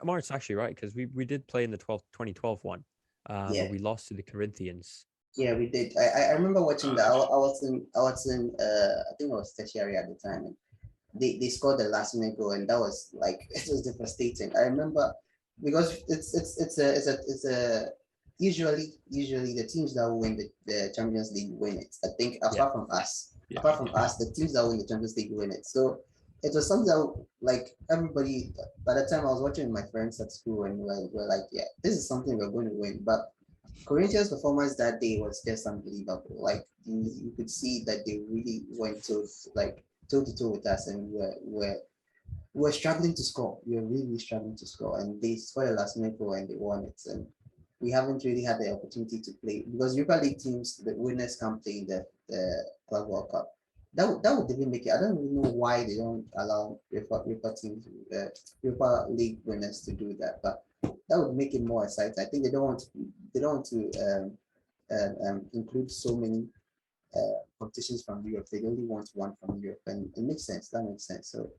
Amart's actually right, because we did play in the 2012 one, but we lost to the Corinthians. Yeah, we did. I remember watching that. I was in I think I was tertiary at the time, and they scored the last minute goal, and that was like, it was devastating. I remember, because it's a usually the teams that win the Champions League win it. I think apart from us, the teams that win the Champions League win it. So it was something that, like, everybody, by the time I was watching with my friends at school, and we're like, yeah, this is something we're going to win. But Corinthians' performance that day was just unbelievable. Like, you could see that they really went toe to toe with us, and we're struggling to score. We're really struggling to score, and they scored a last minute goal and they won it. And we haven't really had the opportunity to play, because Europa League teams, the winners, can't play in the Club World Cup. That would even make it. I don't really know why they don't allow Europa teams, Europa League winners to do that, but that would make it more exciting. I think they don't want to include so many competitions from Europe. They only want one from Europe, and it makes sense. That makes sense. So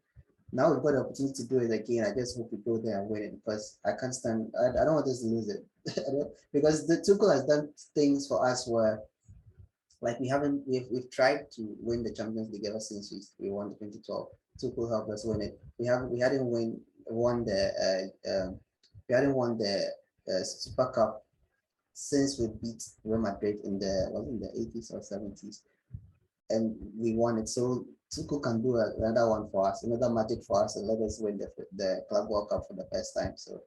now we've got the opportunity to do it again. I just hope we go there and win it, because I can't stand. I don't want us to lose it. Because the Tuchel has done things for us where Like we've tried to win the Champions League ever since we won the 2012. Tuchel helped us win it. We hadn't won the Super Cup since we beat Real Madrid in the 80s or 70s, and we won it. So Tuchel can do another one for us, another magic for us, and let us win the Club World Cup for the first time. So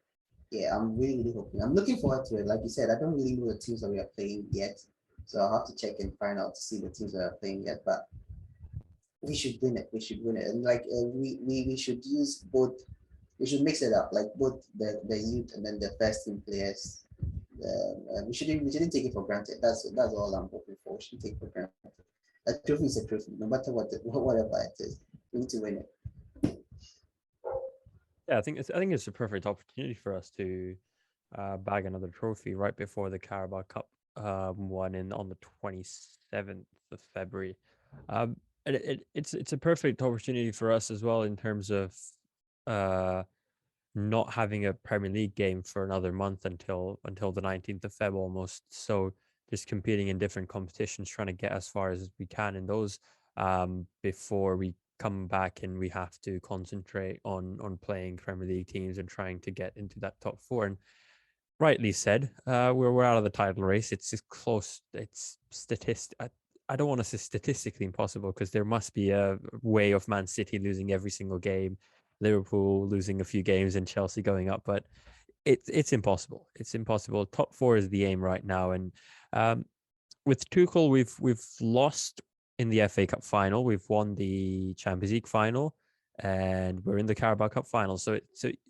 yeah, I'm really hoping. I'm looking forward to it. Like you said, I don't really know the teams that we are playing yet, so I'll have to check and find out to see the teams that are playing yet. But we should win it. We should win it, and like we should use both. We should mix it up, like both the youth and then the first team players. We shouldn't take it for granted. That's all I'm hoping for. We shouldn't take it for granted. A trophy is a trophy, no matter whatever it is. We need to win it. Yeah, I think it's a perfect opportunity for us to bag another trophy right before the Carabao Cup one on the 27th of February. It's a perfect opportunity for us as well in terms of not having a Premier League game for another month until the 19th of Feb almost. So just competing in different competitions, trying to get as far as we can in those before we come back and we have to concentrate on playing Premier League teams and trying to get into that top four. And rightly said, we're out of the title race. It's just close. It's I don't want to say statistically impossible because there must be a way of Man City losing every single game, Liverpool losing a few games, and Chelsea going up, but it's impossible. It's impossible. Top four is the aim right now, and with Tuchel, we've lost in the FA Cup final, we've won the Champions League final, and we're in the Carabao Cup final. So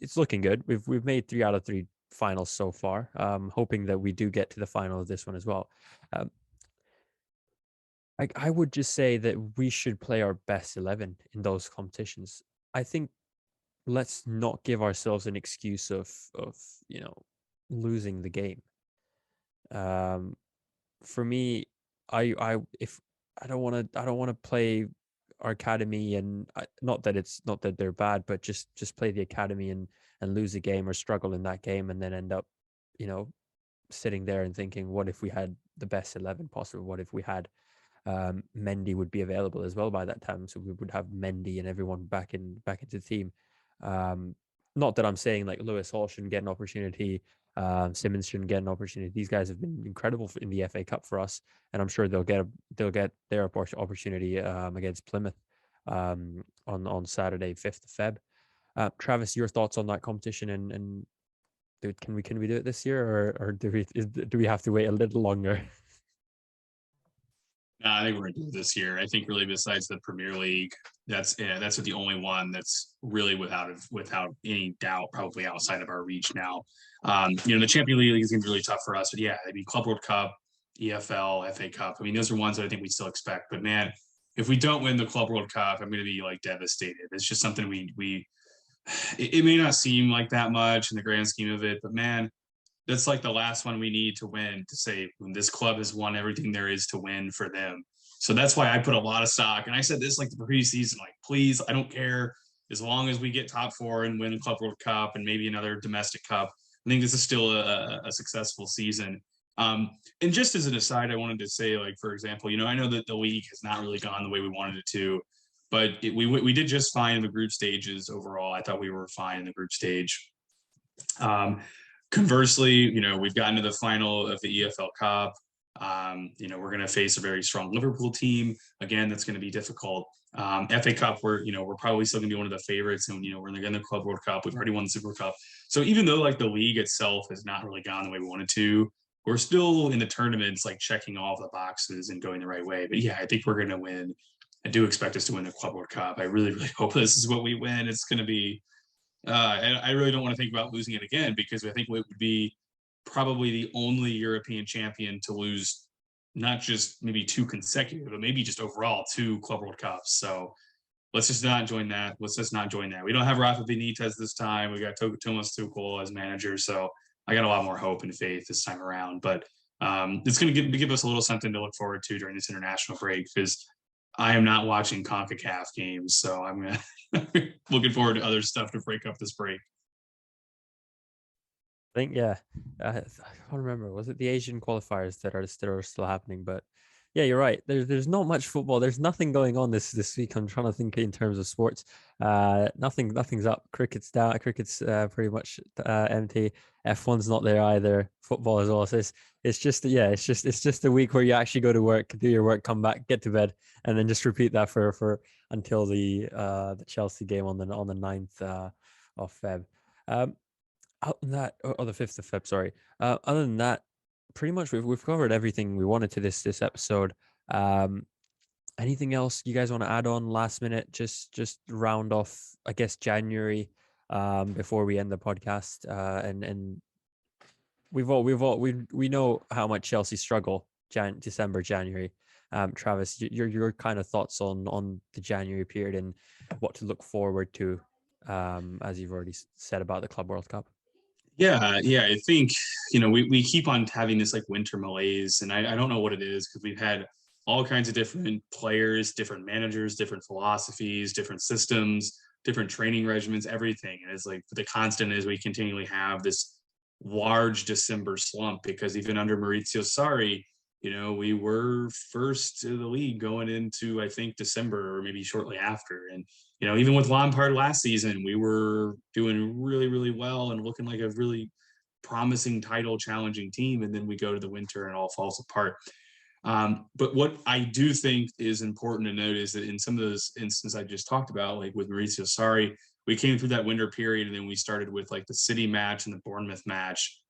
it's looking good. We've made 3 out of 3 finals so far. Hoping that we do get to the final of this one as well. I would just say that we should play our best 11 in those competitions. I think let's not give ourselves an excuse of losing the game. For me, if I don't want to play our academy, and not that they're bad, but just play the academy and lose a game or struggle in that game and then end up sitting there and thinking, what if we had the best 11 possible? What if we had Mendy would be available as well by that time, so we would have Mendy and everyone back into the team. Not that I'm saying like Lewis Hall shouldn't get an opportunity, Simmons shouldn't get an opportunity. These guys have been incredible in the FA Cup for us, and I'm sure they'll get their opportunity against Plymouth on Saturday, 5th of Feb. Travis, your thoughts on that competition, and can we do it this year, or do we have to wait a little longer? No, I think we're going to do it this year. I think really besides the Premier League, that's the only one that's really without any doubt probably outside of our reach now. The Champions League is going to be really tough for us. But yeah, I mean, Club World Cup, EFL, FA Cup. I mean, those are ones that I think we still expect. But man, if we don't win the Club World Cup, I'm going to be like devastated. It's just something it may not seem like that much in the grand scheme of it, but man, that's like the last one we need to win to say when this club has won everything there is to win for them. So that's why I put a lot of stock. And I said this like the preseason, like, please, I don't care as long as we get top 4 and win the Club World Cup and maybe another domestic cup. I think this is still a successful season. And just as an aside, I wanted to say, like, for example, I know that the league has not really gone the way we wanted it to, but we did just fine in the group stages overall. I thought we were fine in the group stage. Conversely, we've gotten to the final of the EFL Cup. We're going to face a very strong Liverpool team. Again, that's going to be difficult. FA Cup, we're probably still going to be one of the favorites. And, we're going to get in the Club World Cup. We've already won the Super Cup. So even though like the league itself has not really gone the way we wanted to, we're still in the tournaments, like checking all the boxes and going the right way. But yeah, I think we're going to win. I do expect us to win the Club World Cup. I really, really hope this is what we win. It's going to be, and I really don't want to think about losing it again, because I think it would be probably the only European champion to lose not just maybe 2 consecutive, but maybe just overall 2 Club World Cups. So let's just not join that. We don't have Rafa Benitez this time. We got Thomas Tuchel as manager. So I got a lot more hope and faith this time around. But it's going to give us a little something to look forward to during this international break, because I am not watching CONCACAF games. So I'm looking forward to other stuff to break up this break. I think, yeah, I can't remember. Was it the Asian qualifiers that are still happening? But Yeah, you're right. There's not much football. There's nothing going on this week. I'm trying to think in terms of sports. Nothing's up. Cricket's down. Cricket's pretty much empty. F1's not there either. Football as well. So it's just it's just a week where you actually go to work, do your work, come back, get to bed, and then just repeat that for until the Chelsea game on the 9th of Feb. Other than that, or the 5th of Feb, sorry. Other than that, pretty much we've covered everything we wanted to this episode. Um, Anything else you guys want to add on last minute? Just round off, I guess, January before we end the podcast. And we know how much Chelsea struggle December, January. Travis, your kind of thoughts on the January period and what to look forward to, as you've already said about the Club World Cup. Yeah, I think, we keep on having this like winter malaise, and I don't know what it is because we've had all kinds of different players, different managers, different philosophies, different systems, different training regimens, everything. And it's like the constant is we continually have this large December slump because even under Maurizio Sarri, we were first to the league going into, I think, December or maybe shortly after. And even with Lampard last season, we were doing really, really well and looking like a really promising title challenging team. And then we go to the winter and it all falls apart. But what I do think is important to note is that in some of those instances I just talked about, like with Maurizio Sarri, we came through that winter period and then we started with like the City match and the Bournemouth match.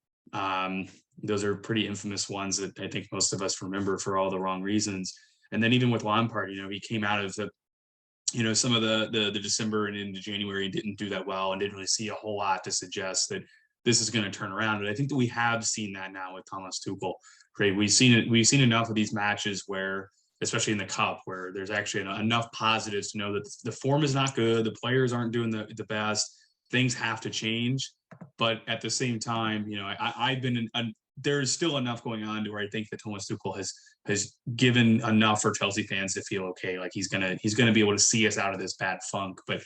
Those are pretty infamous ones that I think most of us remember for all the wrong reasons. And then even with Lampard, he came out of some of the December and into January and didn't do that well and didn't really see a whole lot to suggest that this is going to turn around. And I think that we have seen that now with Thomas Tuchel. Right? We've seen enough of these matches where, especially in the cup, where there's actually enough positives to know that the form is not good, the players aren't doing the best, things have to change. But at the same time, I've been there's still enough going on to where I think that Thomas Tuchel has given enough for Chelsea fans to feel okay, like he's gonna be able to see us out of this bad funk. But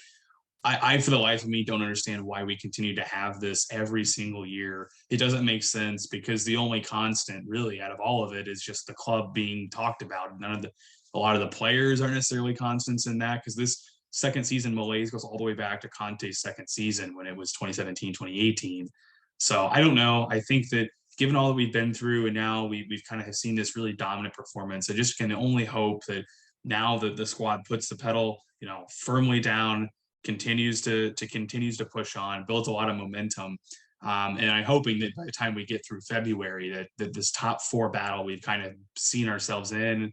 I, for the life of me, don't understand why we continue to have this every single year. It doesn't make sense because the only constant, really, out of all of it is just the club being talked about. A lot of the players aren't necessarily constants in that because this second season malaise goes all the way back to Conte's second season when it was 2017, 2018. So I don't know. I think that given all that we've been through and now we've kind of have seen this really dominant performance, I just can only hope that now that the squad puts the pedal, firmly down, continues to push on, builds a lot of momentum. And I'm hoping that by the time we get through February, that this top four battle we've kind of seen ourselves in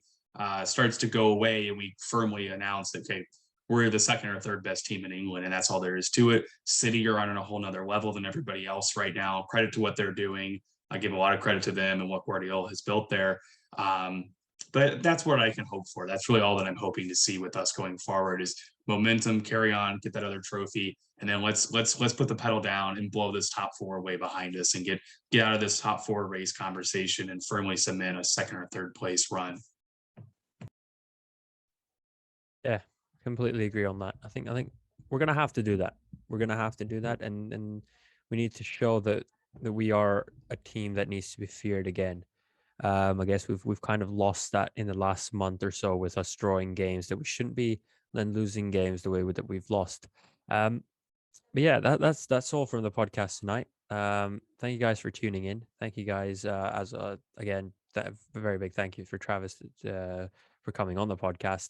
starts to go away, and we firmly announce that, okay, we're the second or third best team in England, and that's all there is to it. City are on a whole nother level than everybody else right now. Credit to what they're doing. I give a lot of credit to them and what Guardiola has built there. But that's what I can hope for. That's really all that I'm hoping to see with us going forward is momentum, carry on, get that other trophy, and then let's put the pedal down and blow this top four way behind us and get out of this top four race conversation and firmly cement a second or third place run. Yeah, completely agree on that. I think we're gonna have to do that. We're gonna have to do that, and we need to show that we are a team that needs to be feared again. I guess we've kind of lost that in the last month or so with us drawing games that we shouldn't be, then losing games the way that we've lost. But yeah, that's all from the podcast tonight. Thank you guys for tuning in. Thank you guys again. A very big thank you for Travis for coming on the podcast.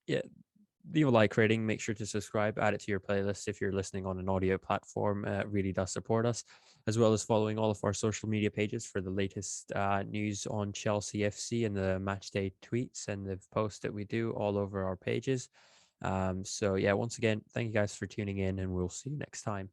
Yeah, leave a like rating, make sure to subscribe, add it to your playlist if you're listening on an audio platform. It really does support us, as well as following all of our social media pages for the latest news on Chelsea FC and the matchday tweets and the posts that we do all over our pages. So yeah, once again, thank you guys for tuning in, and we'll see you next time.